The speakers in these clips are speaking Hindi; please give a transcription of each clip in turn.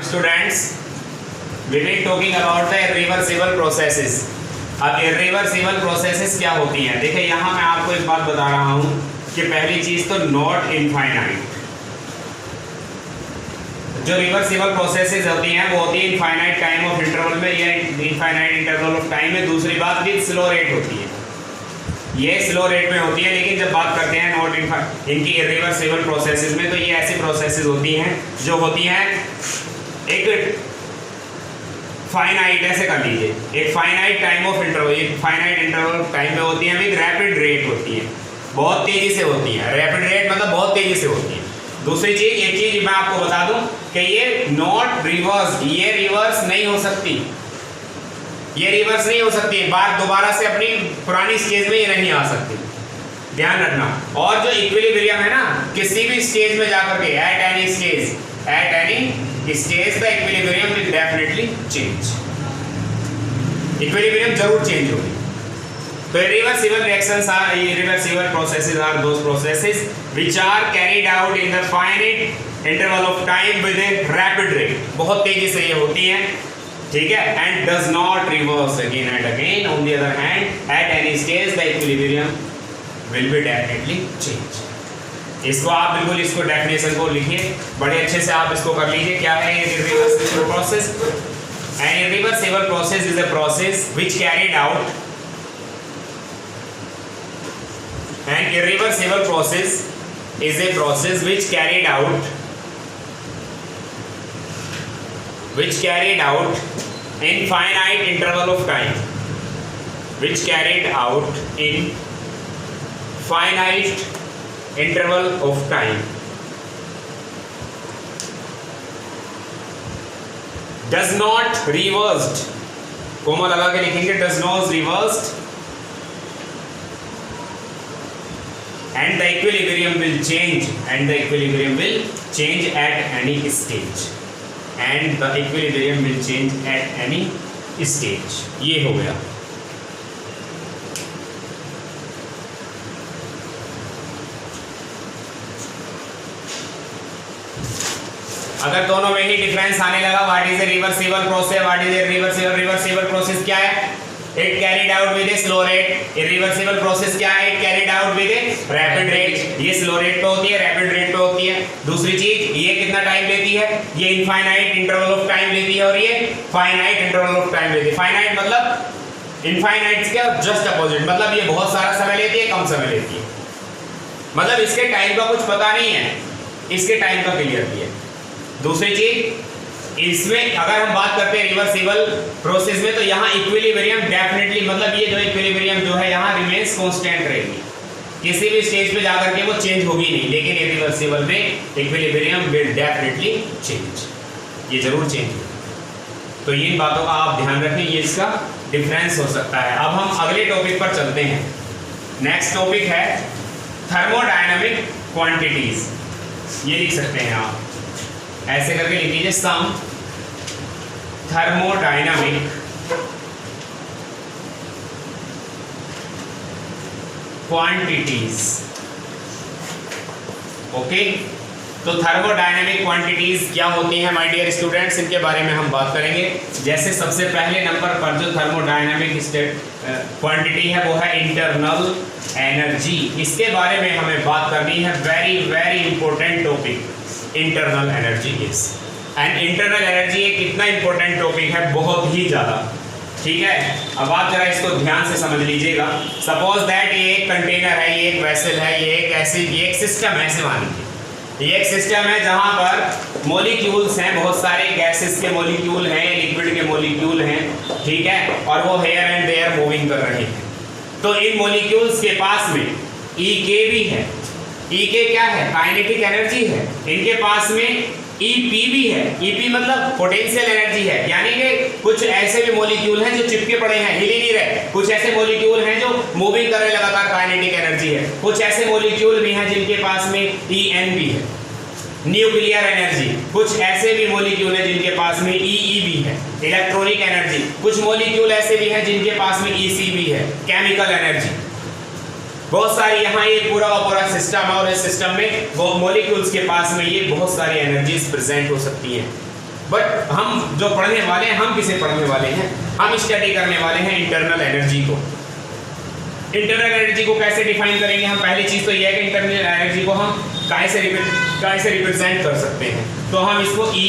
Students, we will talking about the irreversible processes. अब irreversible processes क्या होती हैं? देखिए यहाँ मैं आपको एक बात बता रहा हूँ कि पहली चीज तो नॉट इनफाइनाइट। जो रिवर्सिबल प्रोसेसेस होती हैं वो होती है इनफाइनाइट टाइम ऑफ इंटरवल में या इनफाइनाइट इंटरवल ऑफ टाइम में। दूसरी बात भी स्लो रेट होती है, ये स्लो रेट में होती है। लेकिन जब बात करते हैं नॉट इनकी इरिवर्सिबल प्रोसेसेस में, तो ये ऐसी प्रोसेसेस होती हैं जो होती हैं एक फाइनाइट, ऐसे कर लीजिए, एक फाइनाइट टाइम ऑफ इंटरवल, एक फाइनाइट इंटरवल टाइम में होती हैं, एक रैपिड रेट होती है, बहुत तेजी से होती है। रैपिड रेट मतलब बहुत तेजी से होती है। दूसरी चीज, एक चीज मैं आपको बता दूं कि ये नॉट रिवर्स, ये रिवर्स नहीं हो सकती, ये रिवर्स नहीं हो सकती, बात दोबारा से अपनी पुरानी स्टेज में ये नहीं आ सकती, ध्यान रखना। और जो इक्विलिब्रियम है ना, किसी भी स्टेज में जाकर के at any stage the equilibrium will definitely change, equilibrium जरूर चेंज होगी। तो irreversible reactions are irreversible processes are those processes which are carried out in the finite interval of time with a rapid rate, बहुत तेजी से ये होती हैं, ठीक है, and does not reverse again and again. On the other hand, at any stage the equilibrium will be definitely change. इसको आप बिल्कुल इसको डेफिनेशन को लिखिए, बड़े अच्छे से आप इसको कर लीजिए। क्या है ये irreversible process? An irreversible process is a process which carried out An irreversible process is a process which carried out in finite interval of time, which carried out in finite interval of time, does not reversed, comma लगा के लिखेंगे, does not reversed, and the equilibrium will change, and the equilibrium will change at any stage, and the equilibrium will change at any stage. ये हो गया। अगर दोनों में ही डिफरेंस आने लगा, what is a reversible process, what is a reversible process क्या है? It carried out with a slow rate. Irreversible process क्या है? It carried out with a rapid rate. ये स्लो रेट पे होती है, रैपिड रेट पे होती है। दूसरी चीज, ये कितना टाइम लेती है? ये इनफाइनाइट इंटरवल ऑफ टाइम लेती है, और ये फाइनाइट इंटरवल ऑफ टाइम लेती है। फाइनाइट मतलब इनफाइनाइट के जस्ट अपोजिट, मतलब ये बहुत सारा समय लेती है, कम समय लेती है, मतलब इसके टाइम का कुछ पता नहीं है, इसके टाइम का क्लियर किया। दूसरी चीज, इसमें अगर हम बात करते हैं रिवर्सिबल प्रोसेस में, तो यहाँ इक्विलिब्रियम डेफिनेटली, मतलब ये जो इक्विलिब्रियम जो है यहाँ रिमेन्स कांस्टेंट रहेगी, किसी भी स्टेज पे जाकर के वो चेंज होगी नहीं। लेकिन इरिवर्सिबल में इक्विलिब्रियम विल डेफिनेटली चेंज, ये जरूर चेंज होगी। तो इन बातों का आप ध्यान रखें, ये इसका डिफरेंस हो सकता है। अब हम अगले टॉपिक पर चलते हैं। नेक्स्ट टॉपिक है थर्मोडायनामिक क्वांटिटीज। ये लिख सकते हैं आप, ऐसे करके लिख लीजिए, सम थर्मोडायनामिक क्वांटिटीज। ओके, तो थर्मोडायनामिक क्वांटिटीज क्या होती हैं माय डियर स्टूडेंट्स, इनके बारे में हम बात करेंगे। जैसे सबसे पहले नंबर पर जो थर्मोडायनामिक क्वांटिटी है वो है इंटरनल एनर्जी। इसके बारे में हमें बात करनी है, very very important topic internal energy is. And internal energy एक कितना इंपॉर्टेंट टॉपिक है, बहुत ही ज्यादा, ठीक है। अब आप जरा इसको ध्यान से समझ लीजिएगा। सपोज दैट ये एक कंटेनर है, ये एक वेसल है, ये एक सिस्टम है, ऐसे मान लीजिए, ये एक सिस्टम है जहां पर मॉलिक्यूल्स हैं, बहुत सारे गैसेस के मॉलिक्यूल हैं, लिक्विड के मॉलिक्यूल हैं, ठीक है, और वो हेयर एंड देयर मूविंग कर रहे हैं। तो इन मॉलिक्यूल्स के पास में E भी है, E क्या है? काइनेटिक एनर्जी है। इनके पास में EP भी है, EP मतलब पोटेंशियल एनर्जी है, यानी कि कुछ ऐसे भी मॉलिक्यूल हैं जो चिपके पड़े हैं, हिल ही नहीं रहे, कुछ ऐसे मॉलिक्यूल हैं जो मूविंग कर रहे लगातार, काइनेटिक एनर्जी है। कुछ ऐसे मॉलिक्यूल भी हैं जिनके पास में EN भी है, न्यूक्लियर एनर्जी। कुछ ऐसे भी मॉलिक्यूल हैं जिनके पास में EE भी है, इलेक्ट्रॉनिक एनर्जी। कुछ मॉलिक्यूल ऐसे भी हैं जिनके पास में EC भी है, केमिकल एनर्जी। बहुत सारी यहाँ ये पूरा का पूरा सिस्टम है और इस सिस्टम में वो मॉलिक्यूल्स के पास में ये बहुत सारी एनर्जीज प्रेजेंट हो सकती हैं। बट हम जो पढ़ने वाले हैं, हम किसे पढ़ने वाले हैं, हम स्टडी करने वाले हैं इंटरनल एनर्जी को। इंटरनल एनर्जी को कैसे डिफाइन करेंगे हम? पहली चीज तो यह है कि इंटरनल एनर्जी को हम काय से रिप्रेजेंट कर सकते हैं। तो हम इसको E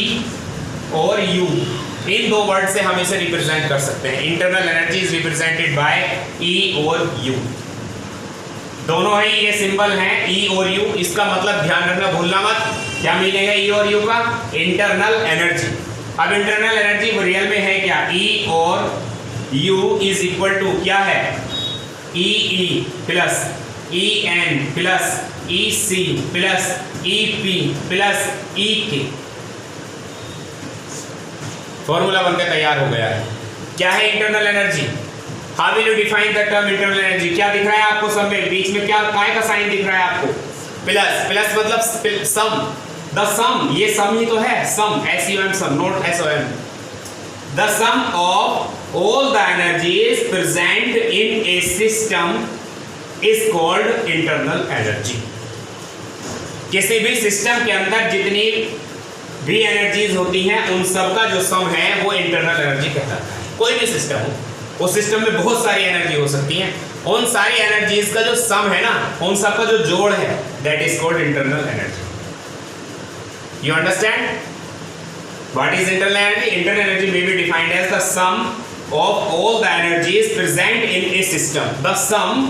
और U, इन दो वर्ड से हम इसे रिप्रेजेंट कर सकते हैं। Internal energy is represented by E और U। दोनों ही ये सिंबल हैं E और U। इसका मतलब ध्यान रखना, भूलना मत, क्या मिलेगा E और U का? Internal energy. अब इंटरनल एनर्जी वो रियल में है क्या? E और U इज इक्वल टू क्या है? EE plus EN plus EC plus EP plus EK। Formula बनकर तैयार हो गया है। क्या है internal energy? How will you define the term internal energy? क्या दिख रहा है आपको सब में? बीच में क्या काय का साइन दिख रहा है आपको? प्लस। प्लस मतलब सम, द सम, ये सम ही तो है, sum, SUM sum, not SOM। The sum of all the energies present in a system is called internal energy. किसी भी सिस्टम के अंदर जितनी भी एनर्जीज होती हैं उन सब का जो सम है वो इंटरनल एनर्जी कहलाता है। कोई भी सिस्टम हो, उस सिस्टम में बहुत सारी एनर्जी हो सकती हैं, उन सारी एनर्जीज का जो सम है ना, उन सब का जो जोड़ है, that is called internal energy. You understand what is internal energy? Internal energy may be defined as the sum of all the energies present in a system. The sum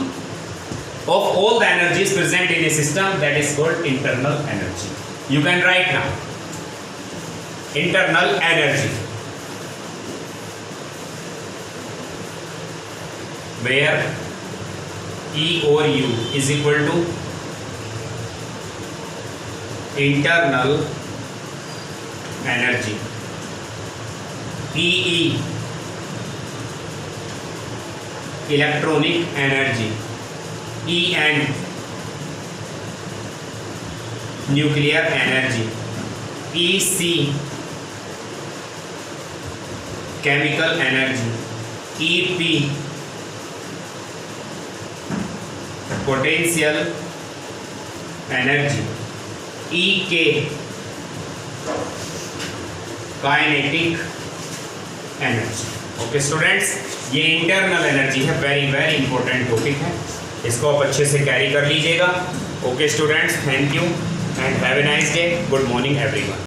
of all the energies present in a system, that is called internal energy. You can write now internal energy, where E or U is equal to internal energy, EE electronic energy, EN nuclear energy, EC chemical energy, EP potential energy, EK kinetic energy। Okay students, ये इंटरनल एनर्जी है, वेरी वेरी इंपॉर्टेंट टॉपिक है, इसको आप अच्छे से कैरी कर लीजिएगा। Okay students, thank you and have a nice day. Good morning everyone.